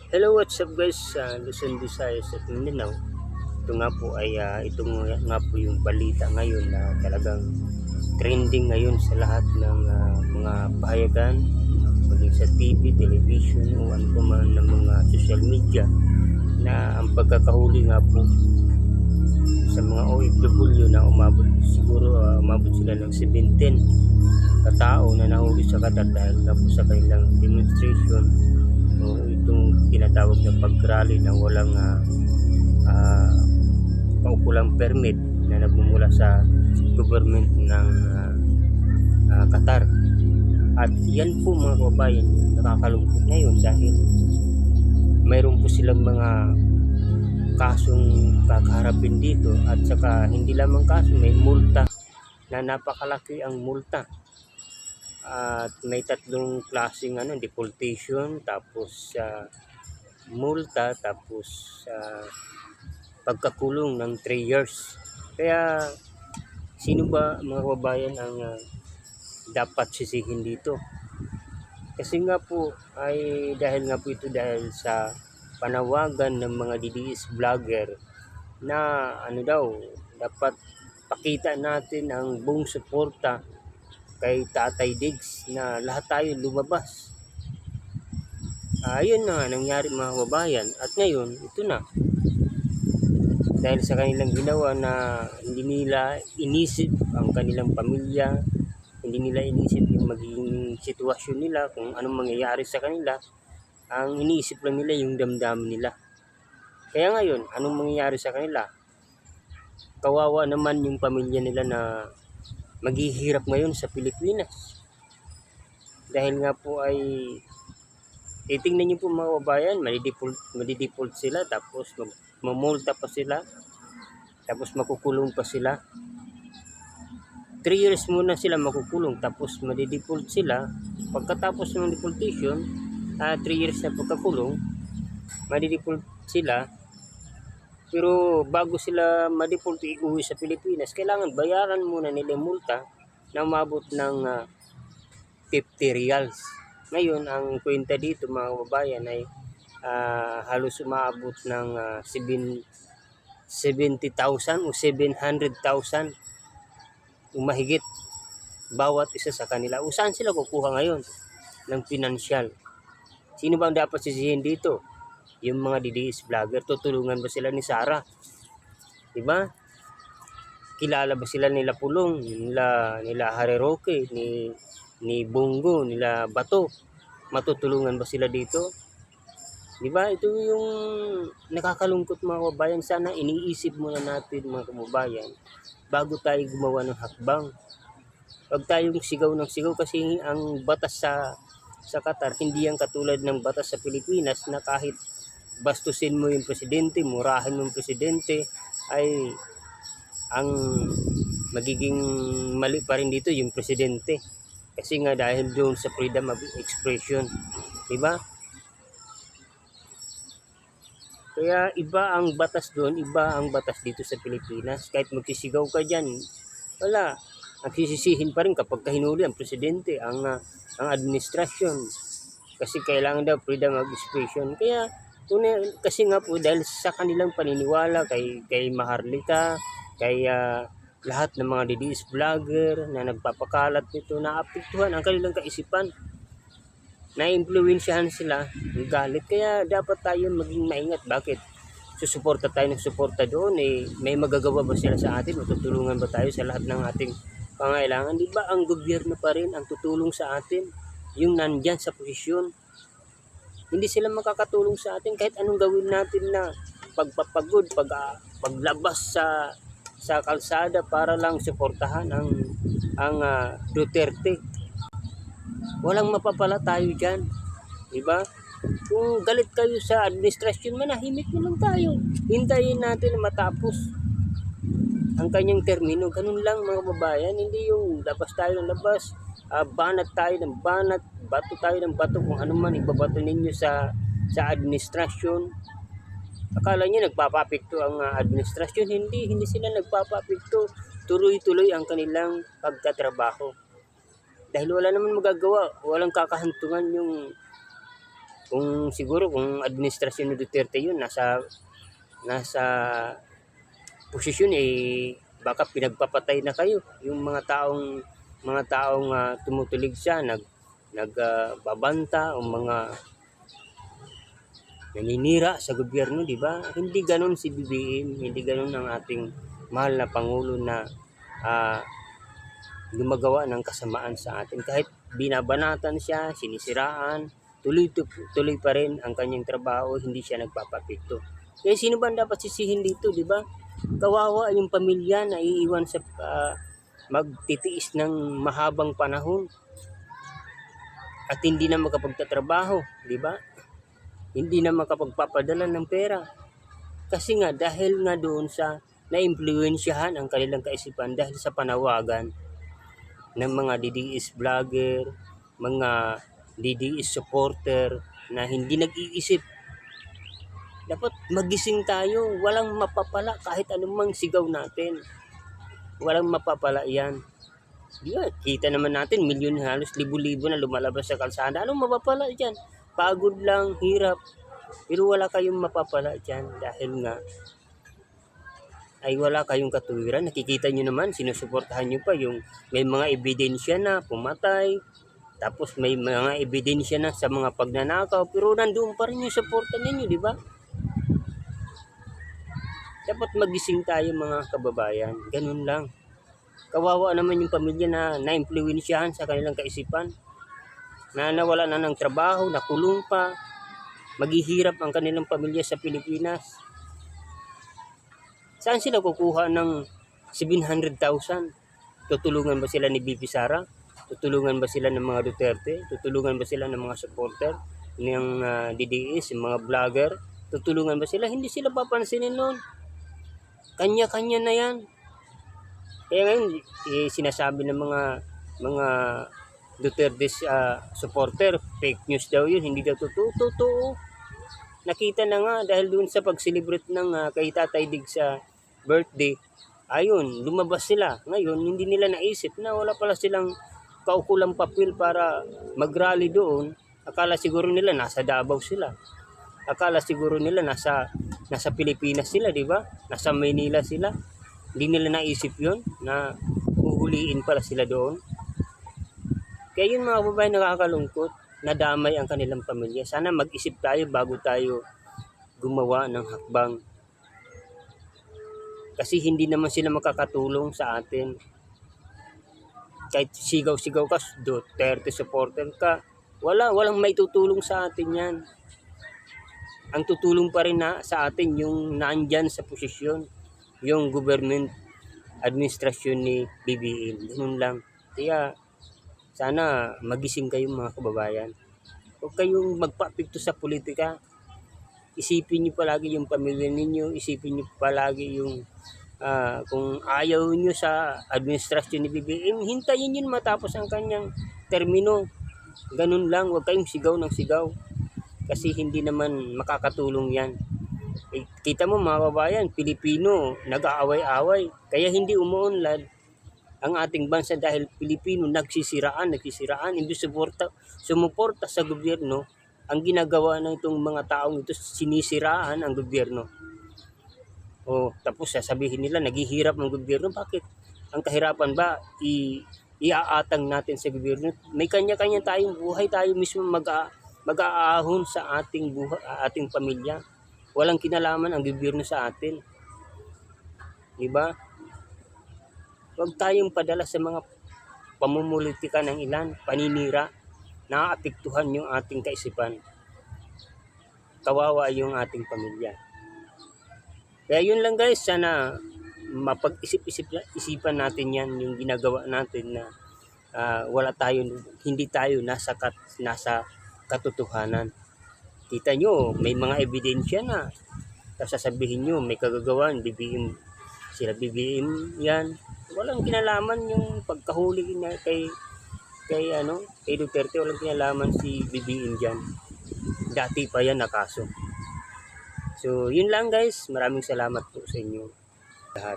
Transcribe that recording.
Hello, what's up guys sa Luzon, Visayas at Mindanao. Ito nga po ay nga po yung balita ngayon na talagang trending ngayon sa lahat ng mga pahayagan, maging sa TV, television o ano pa man ng mga social media, na ang pagkakahuli nga po sa mga OFW na umabot sila ng 17 katao na nahuli sa Qatar dahil nga po sa kanilang demonstration o itong tinatawag na pag-rally na walang paukulang permit na nagmumula sa government ng Qatar. At yan po mga kababayan yung nakakalungkot ngayon dahil mayroon po silang mga kasong kakaharapin dito, at saka hindi lamang kaso, may multa na napakalaki ang multa. At may tatlong klaseng deportation, tapos multa, tapos pagkakulong ng 3 years. Kaya sino ba mga kababayan ang dapat sisihin dito? Kasi nga po ay dahil dahil sa panawagan ng mga DDS vlogger na dapat pakita natin ang buong suporta kay Tatay Diggs, na lahat tayo lumabas. Ayun na nangyari mga kababayan, at ngayon ito na, dahil sa kanilang ginawa na hindi nila inisip ang kanilang pamilya, hindi nila inisip yung magiging sitwasyon nila, kung anong mangyayari sa kanila. Ang iniisip lang nila yung damdamin nila. Kaya ngayon, anong mangyayari sa kanila? Kawawa naman yung pamilya nila na maghihirap ngayon sa Pilipinas. Dahil nga po ay titingnan niyo po mga kababayan, madidefault sila, tapos mamulta pa sila, tapos makukulong pa sila. 3 years muna sila makukulong, tapos madidefault sila. Pagkatapos ng deportation, 3 years na pagkakulong, madidefault sila. Pero bago sila ma-default iuwi sa Pilipinas, kailangan bayaran muna nila multa na umabot ng 50 reals. Ngayon, ang kwenta dito mga kababayan ay halos umabot ng 70,000 o 700,000 umahigit bawat isa sa kanila. O saan sila kukuha ngayon ng pinansyal? Sino ba ang dapat sisihin dito? Yung mga DDS vlogger. Tutulungan ba sila ni Sara? Diba? Kilala ba sila nila Pulong, nila Harry Roque, ni Bongo, nila Bato? Matutulungan ba sila dito? Diba? Ito yung nakakalungkot mga kababayan. Sana iniisip muna natin mga kababayan bago tayo gumawa ng hakbang. Huwag tayong sigaw ng sigaw, kasi ang batas sa Qatar hindi yan katulad ng batas sa Pilipinas na kahit bastusin mo yung presidente, murahin mo yung presidente, ay ang magiging mali pa rin dito yung presidente. Kasi nga dahil doon sa freedom of expression. Diba? Kaya iba ang batas doon, iba ang batas dito sa Pilipinas. Kahit magsisigaw ka dyan, wala. Ang sisisihin pa rin kapag hinuli ang presidente, ang administrasyon. Kasi kailangan daw freedom of expression. Kaya kasi nga po dahil sa kanilang paniniwala kay Maharlika, kay lahat ng mga DDS vlogger na nagpapakalat nito, naapektuhan ang kanilang kaisipan. Na-impluwensyahan sila ng galit. Kaya dapat tayo maging maingat. Bakit? Susuporta tayo ng suporta doon, may magagawa ba sila sa atin? Matutulungan ba tayo sa lahat ng ating pangailangan? Di ba ang gobyerno pa rin ang tutulong sa atin, yung nandyan sa posisyon? Hindi sila makakatulong sa atin kahit anong gawin natin na pagpapagod, paglabas sa kalsada para lang suportahan ang Duterte. Walang mapapala tayo diyan, di ba? Kung galit kayo sa administrasyon, manahimik na lang tayo. Hintayin natin na matapos ang kanyang termino. Ganun lang mga kababayan, hindi yung labas tayo ng labas, banat tayo ng banat, bato tayo ng bato, kung ano man ibabato ninyo sa administrasyon. Akala niyo nagpapapikto ang administrasyon? Hindi sila nagpapapikto. Tuloy-tuloy ang kanilang pagtatrabaho. Dahil wala naman magagawa, walang kakahantungan yung Kung siguro kung administrasyon ni Duterte yun, nasa posisyon, baka pinagpapatay na kayo yung mga taong tumutulig siya, nagbabanta o mga naninira sa gobyerno, di ba? Hindi ganoon si BBM, hindi ganoon ang ating mahal na Pangulo na gumagawa ng kasamaan sa atin. Kahit binabanatan siya, sinisiraan, tuloy pa rin ang kanyang trabaho, hindi siya nagpapapekto. Kaya sino ba dapat sisihin dito, di ba? Kawawa yung pamilya na iiwan sa magtitiis ng mahabang panahon at hindi na makapagtatrabaho, di ba? Hindi na makapagpapadala ng pera. Kasi nga dahil nga doon sa naimpluwensyahan ang kanilang kaisipan dahil sa panawagan ng mga DDS vlogger, mga DDS supporter na hindi nag-iisip. Dapat magising tayo, walang mapapala kahit anumang sigaw natin. Walang mapapala yan. Di ba? Kita naman natin, milyon, halos libo-libo na lumalabas sa kalsada. Anong mapapala dyan? Pagod lang, hirap. Pero wala kayong mapapala dyan dahil nga ay wala kayong katuwiran. Nakikita nyo naman, sinusuportahan nyo pa yung may mga ebidensya na pumatay, tapos may mga ebidensya na sa mga pagnanakaw, pero nandoon pa rin yung suporta ninyo, di ba? Dapat magising tayo mga kababayan, ganun lang. Kawawa naman yung pamilya na naimpluwensyahan sa kanilang kaisipan, na nawala na ng trabaho, nakulong pa, maghihirap ang kanilang pamilya sa Pilipinas. Saan sila kukuha ng 700,000? Tutulungan ba sila ni BP Sara? Tutulungan ba sila ng mga Duterte? Tutulungan ba sila ng mga supporter ng DDS, yung mga vlogger? Tutulungan ba sila? Hindi sila papansinin noon. Kanya-kanya na yan. Kaya ngayon, sinasabi ng mga Duterte supporter, fake news daw yun, hindi daw totoo. Nakita na nga dahil doon sa pag-celebrate ng kay Tatay Dig sa birthday, ayun, lumabas sila. Ngayon, hindi nila naisip na wala pala silang kaukulang papel para mag-rally doon. Akala siguro nila nasa Davao sila. Akala siguro nila nasa Pilipinas sila, di ba? Nasa Maynila sila. Hindi nila naisip yun na huhuliin pala sila doon. Kaya yun mga babae, nakakalungkot, nadamay ang kanilang pamilya. Sana mag-isip tayo bago tayo gumawa ng hakbang. Kasi hindi naman sila makakatulong sa atin. Kahit sigaw-sigaw ka, Duterte supporter ka, walang may tutulong sa atin yan. Ang tutulong pa rin sa atin yung nandyan sa posisyon, yung government administrasyon ni BBM. Ganun lang. Kaya sana magising kayo mga kababayan. Huwag kayong magpapikto sa politika. Isipin niyo palagi yung pamilya ninyo. Isipin niyo palagi yung kung ayaw niyo sa administrasyon ni BBM, hintayin niyo matapos ang kanyang termino. Ganun lang. Huwag kayong sigaw ng sigaw. Kasi hindi naman makakatulong yan. Kita mo mga kababayan, Pilipino, nag-aaway-away. Kaya hindi umuunlad ang ating bansa dahil Pilipino nagsisiraan. Imbis sumuporta sa gobyerno, ang ginagawa ng itong mga taong ito, sinisiraan ang gobyerno. Tapos sasabihin nila, naghihirap ang gobyerno. Bakit? Ang kahirapan ba, iaatang natin sa gobyerno? May kanya-kanya tayong buhay, tayo mismo mag-aahon sa ating buhay, ating pamilya. Walang kinalaman ang gobyerno sa atin. Diba? Huwag tayong padala sa mga pamumulitika ng ilan, paninira, naaapektuhan yung ating kaisipan. Kawawa yung ating pamilya. Kaya yun lang guys, sana mapag-isipan natin yan, yung ginagawa natin na hindi tayo nasa katotohanan. Kita nyo, may mga ebidensya na. Tapos sasabihin nyo, may kagagawan, BBM yan. Walang kinalaman yung pagkahuli niya kay Duterte, walang kinalaman si BBM dyan. Dati pa yan nakaso. So, yun lang guys. Maraming salamat po sa inyo lahat.